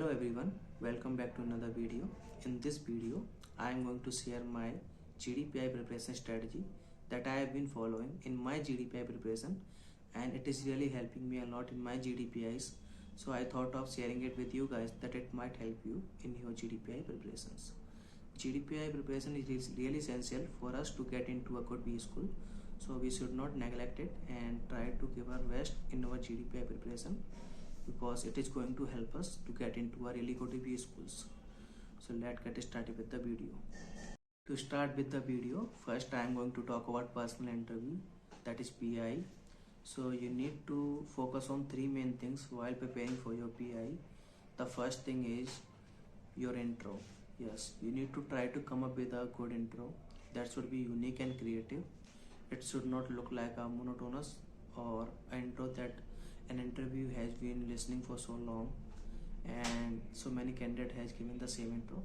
Hello everyone, welcome back to another video. In this video, I am going to share my GDPI preparation strategy that I have been following in my GDPI preparation, and it is really helping me a lot in my GDPIs. So I thought of sharing it with you guys that it might help you in your GDPI preparations. GDPI preparation is really essential for us to get into a good B school. So we should not neglect it and try to give our best in our GDPI preparation, because it is going to help us to get into a really good B schools. So let's get started with the video. To start with the video, first I am going to talk about personal interview, that is PI. So you need to focus on three main things while preparing for your PI. The first thing is your intro. Yes, you need to try to come up with a good intro that should be unique and creative. It should not look like a monotonous or an intro that an interview has been listening for so long and so many candidates has given the same intro.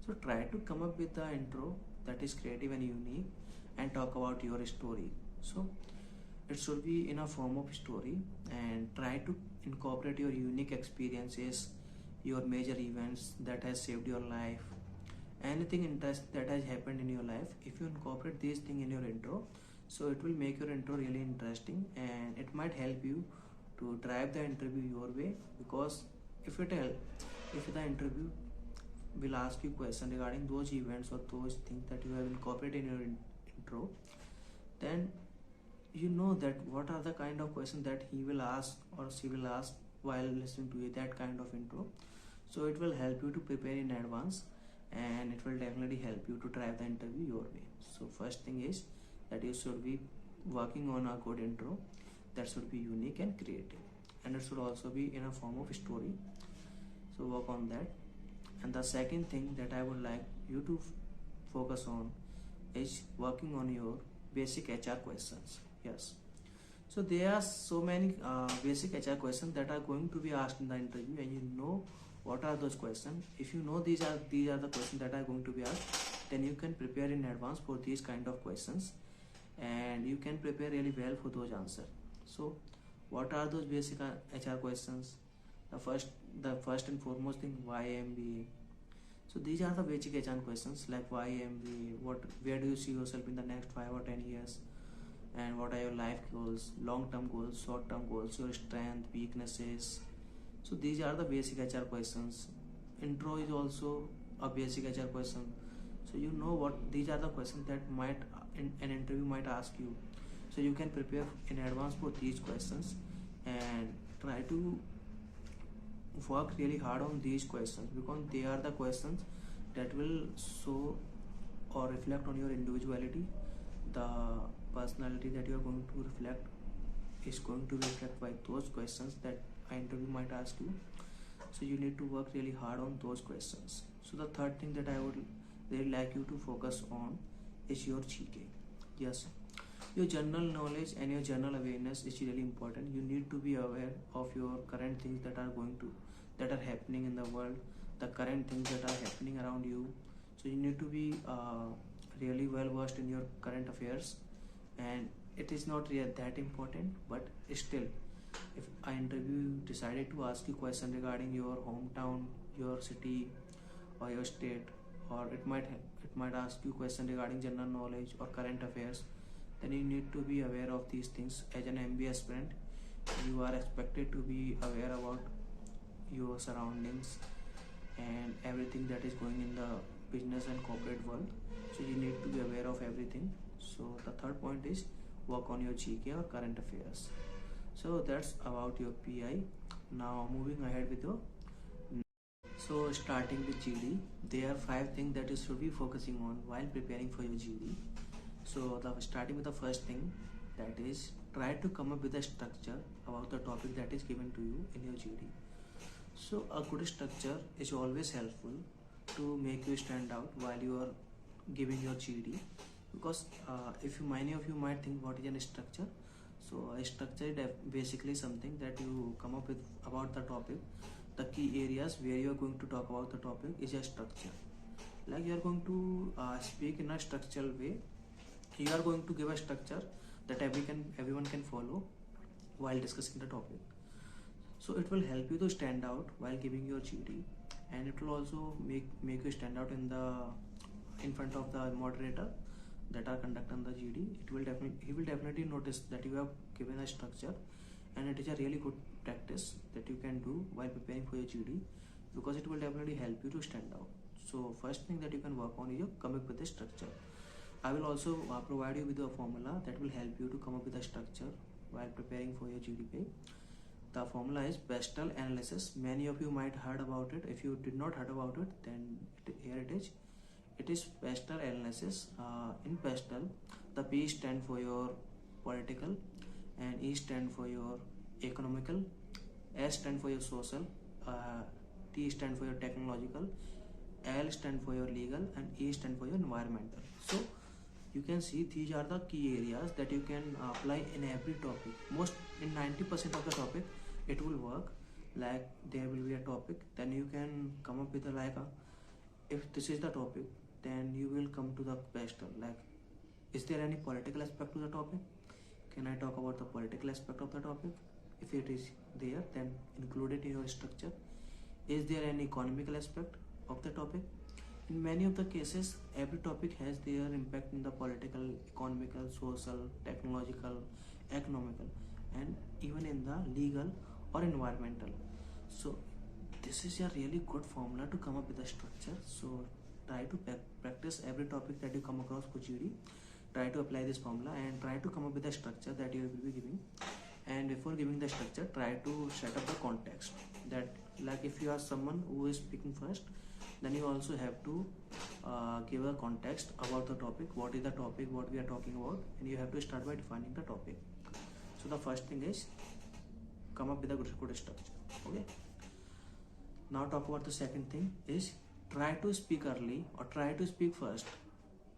So try to come up with the intro that is creative and unique and talk about your story. So it should be in a form of story, and try to incorporate your unique experiences, your major events that has saved your life, anything interesting that has happened in your life. If you incorporate these things in your intro, so it will make your intro really interesting and it might help you to drive the interview your way. Because if the interview will ask you question regarding those events or those things that you have incorporated in your intro, then you know that what are the kind of questions that he will ask or she will ask while listening to that kind of intro. So it will help you to prepare in advance, and it will definitely help you to drive the interview your way. So first thing is that you should be working on a good intro that should be unique and creative, and it should also be in a form of story. So work on that. And the second thing that I would like you to focus on is working on your basic HR questions. Yes, so there are so many basic HR questions that are going to be asked in the interview, and you know what are those questions. If you know these are the questions that are going to be asked, then you can prepare in advance for these kind of questions, and you can prepare really well for those answers. So what are those basic HR questions? The first and foremost thing, why MBA. So these are the basic HR questions, like why MBA, where do you see yourself in the next 5 or 10 years, and what are your life goals, long-term goals, short-term goals, your strength, weaknesses. So these are the basic HR questions. Intro is also a basic HR question. So you know what these are the questions that an interview might ask you. So you can prepare in advance for these questions and try to work really hard on these questions, because they are the questions that will show or reflect on your individuality. The personality that you are going to reflect is going to be reflected by those questions that an interview might ask you. So you need to work really hard on those questions. So the third thing that I would really like you to focus on is your GK. Yes, your general knowledge and your general awareness is really important. You need to be aware of your current things that are happening in the world, the current things that are happening around you. So you need to be really well versed in your current affairs, and it is not really that important, but still, if an interview decided to ask you question regarding your hometown, your city, or your state, or it might ask you question regarding general knowledge or current affairs, then you need to be aware of these things. As an MBA aspirant, you are expected to be aware about your surroundings and everything that is going in the business and corporate world. So you need to be aware of everything. So the third point is work on your GK or current affairs. So that's about your PI. Now moving ahead with your. So starting with GD, there are 5 things that you should be focusing on while preparing for your GD. So starting with the first thing, that is try to come up with a structure about the topic that is given to you in your GD. So a good structure is always helpful to make you stand out while you are giving your GD, because many of you might think what is a structure. So a structure is basically something that you come up with about the topic. The key areas where you are going to talk about the topic is a structure. Like you are going to speak in a structural way. You are going to give a structure that everyone can follow while discussing the topic. So it will help you to stand out while giving your GD. and it will also make you stand out in front of the moderator that are conducting the GD. He will definitely notice that you have given a structure, and it is a really good practice that you can do while preparing for your GD, because it will definitely help you to stand out. So first thing that you can work on is you come up with a structure. I will also provide you with a formula that will help you to come up with a structure while preparing for your GDPI. The formula is Pestel analysis. Many of you might heard about it. If you did not heard about it, then here it is. It is Pestel analysis. In Pestel, the P stand for your political, and E stand for your economical, S stand for your social, T stand for your technological, L stand for your legal, and E stand for your environmental. So you can see these are the key areas that you can apply in every topic. Most in 90% of the topic it will work. Like there will be a topic, then you can come up with if this is the topic, then you will come to the Pestel. Like, is there any political aspect to the topic? Can I talk about the political aspect of the topic? If it is there, then include it in your structure. Is there any economical aspect of the topic? In many of the cases, every topic has their impact in the political, economical, social, technological, economical, and even in the legal or environmental. So this is a really good formula to come up with a structure. So try to practice every topic that you come across for GD. Try to apply this formula and try to come up with a structure that you will be giving. And before giving the structure, try to set up the context. That, like, if you are someone who is speaking first, then you also have to give a context about the topic. What is the topic, what we are talking about, and you have to start by defining the topic. So the first thing is come up with a good structure. Okay, now talk about the second thing is try to speak early or try to speak first.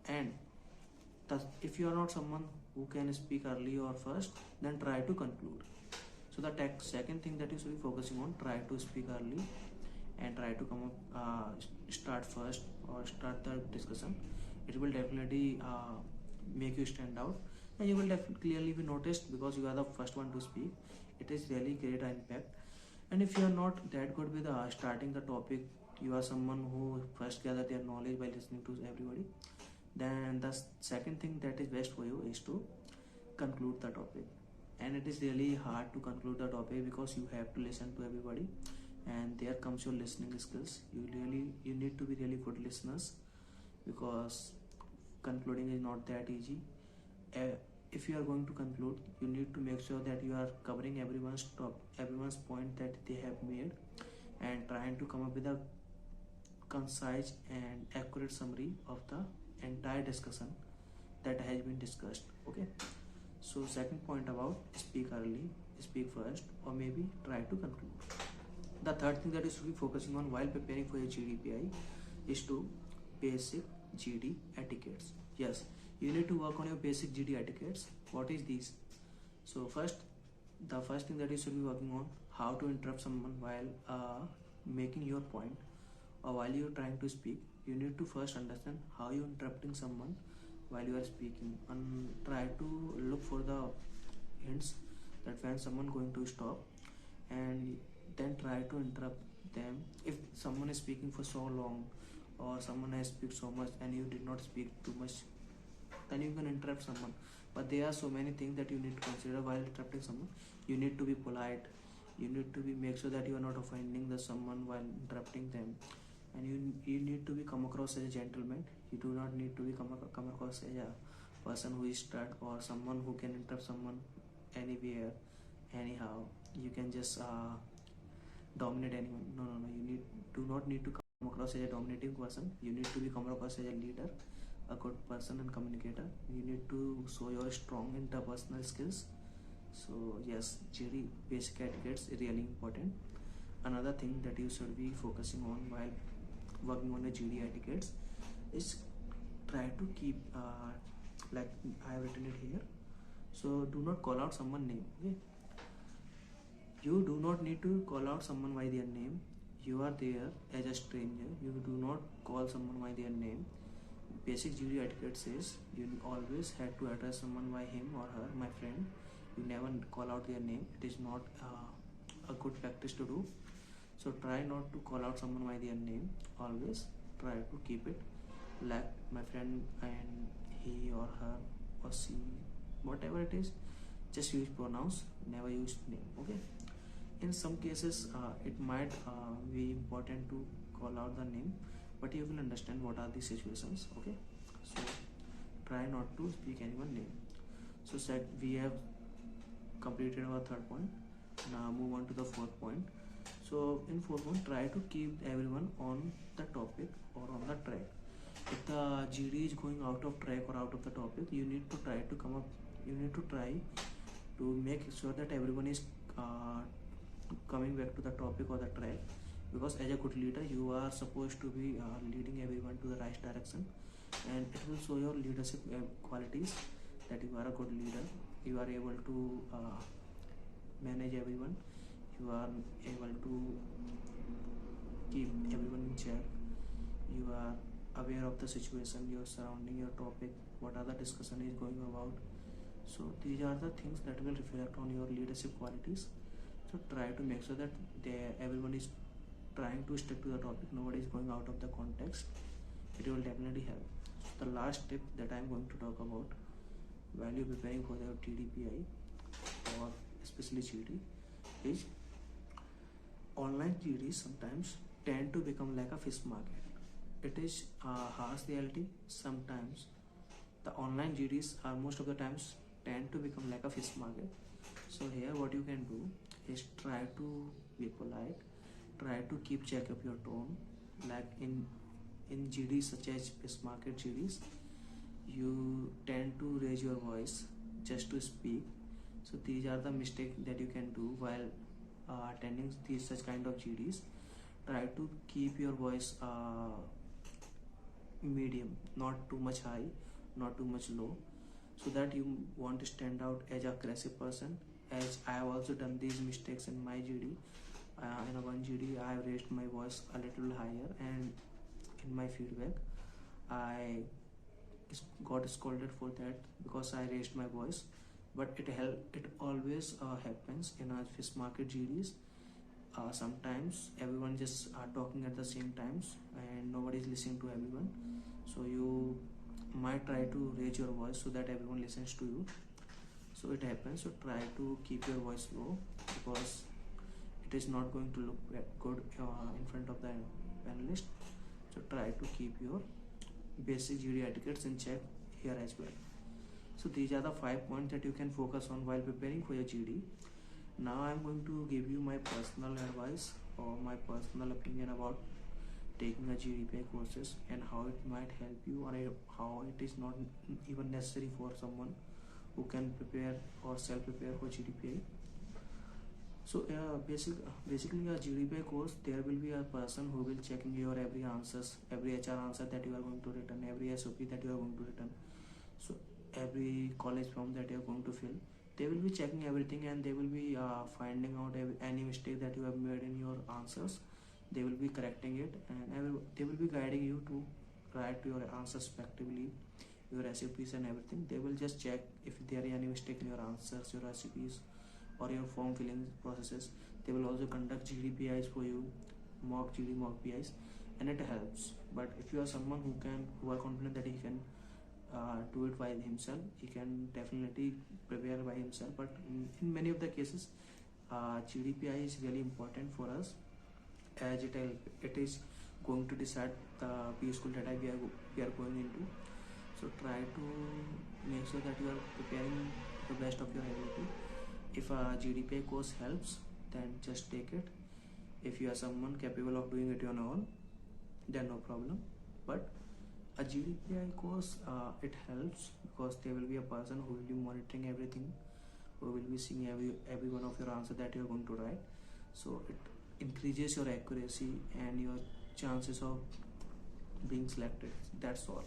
And if you are not someone who can speak early or first, then try to conclude. So the second thing that you should be focusing on, try to speak early and try to come up, start first or start the discussion. It will definitely make you stand out, and you will clearly be noticed because you are the first one to speak. It is really great impact. And if you are not that good with starting the topic, you are someone who first gather their knowledge by listening to everybody, then the second thing that is best for you is to conclude the topic. And it is really hard to conclude the topic because you have to listen to everybody, and there comes your listening skills. You need to be really good listeners, because concluding is not that easy. If you are going to conclude, you need to make sure that you are covering everyone's point that they have made, and trying to come up with a concise and accurate summary of the entire discussion that has been discussed. Okay, so second point about speak early, speak first, or maybe try to conclude. The third thing that you should be focusing on while preparing for your GDPI is to basic GD etiquettes. Yes, you need to work on your basic GD etiquettes. What is these? So the first thing that you should be working on, how to interrupt someone while making your point or while you are trying to speak. You need to first understand how you are interrupting someone while you are speaking, and try to look for the hints that when someone going to stop, and then try to interrupt them. If someone is speaking for so long, or someone has speak so much and you did not speak too much, then you can interrupt someone. But there are so many things that you need to consider while interrupting someone. You need to be polite. You need to make sure that you are not offending someone while interrupting them, and you need to be come across as a gentleman. You do not need to be come across as a person who is start or someone who can interrupt someone anywhere, anyhow. You can just dominate anyone. No. You do not need to come across as a dominating person. You need to be come across as a leader, a good person and communicator. You need to show your strong interpersonal skills. So yes, GD basic etiquettes is really important. Another thing that you should be focusing on while working on the GD etiquettes is try to keep like I have written it here. So do not call out someone's name. Okay, you do not need to call out someone by their name. You are there as a stranger. You do not call someone by their name. Basic GD etiquette says you always have to address someone by him or her, my friend. You never call out their name. It is not a good practice to do. So try not to call out someone by their name. Always try to keep it like my friend and he or her or she, whatever it is. Just use pronouns, never use name. Okay. In some cases, it might be important to call out the name, but you will understand what are the situations. Okay. So try not to speak anyone's name. So said we have completed our third point. Now move on to the fourth point. So in fourth point, try to keep everyone on the topic or on the track. If the GD is going out of track or out of the topic, you need to try to come up. You need to try to make sure that everyone is coming back to the topic or the track, because as a good leader you are supposed to be leading everyone to the right direction, and it will show your leadership qualities that you are a good leader. You are able to manage everyone, you are able to keep everyone in check, you are aware of the situation, your surrounding, your topic, what are the discussion is going about. So these are the things that will reflect on your leadership qualities. So try to make sure that everyone is trying to stick to the topic, nobody is going out of the context. It will definitely help. So the last tip that I am going to talk about while you preparing for your TDPI or especially GD is online GDs sometimes tend to become like a fish market. It is a harsh reality. Sometimes the online GDs are most of the times tend to become like a fish market. So here what you can do is try to be polite, try to keep check up your tone. Like in GDs such as fish market GDs, you tend to raise your voice just to speak. So these are the mistakes that you can do while attending these such kind of GDs. Try to keep your voice medium, not too much high, not too much low, so that you want to stand out as a aggressive person. As I have also done these mistakes in my GD. In a one GD I have raised my voice a little higher, and in my feedback I got scolded for that because I raised my voice. But it always happens in our fish market GDs. Sometimes everyone just are talking at the same times and nobody is listening to everyone, so you might try to raise your voice so that everyone listens to you. So it happens. So try to keep your voice low, because it is not going to look good in front of the panelist. So try to keep your basic GD etiquettes in check here as well. So these are the 5 points that you can focus on while preparing for your GD. Now I am going to give you my personal advice or my personal opinion about taking a GDPI courses and how it might help you, or how it is not even necessary for someone who can prepare or self-prepare for GDPI. So basically a GDPI course, there will be a person who will checking your every answers, every HR answer that you are going to return, every SOP that you are going to return. So every college form that you are going to fill, they will be checking everything, and they will be finding out any mistake that you have made in your answers. They will be correcting it, and they will be guiding you to write your answers respectively, your recipes and everything. They will just check if there is any mistake in your answers, your recipes, or your form filling processes. They will also conduct GDPIs for you, mock GD, mock PIs, and it helps. But if you are someone who are confident that he can do it by himself, he can definitely prepare by himself. But in many of the cases, GDPI is really important for us, as it is going to decide the P school that we are going into. So try to make sure that you are preparing the best of your ability. If a GDPI course helps, then just take it. If you are someone capable of doing it on your own, then no problem. But a GDPI course, it helps because there will be a person who will be monitoring everything, who will be seeing every one of your answer that you are going to write. So it increases your accuracy and your chances of being selected. That's all.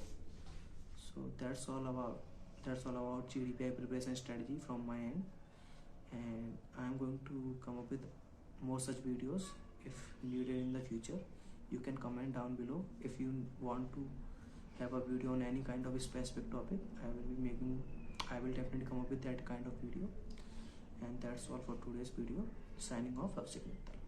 So that's all about GDPI preparation strategy from my end, and I am going to come up with more such videos if needed in the future. You can comment down below if you want to have a video on any kind of specific topic. I will definitely come up with that kind of video. And that's all for today's video. Signing off, Abhishek Mittal.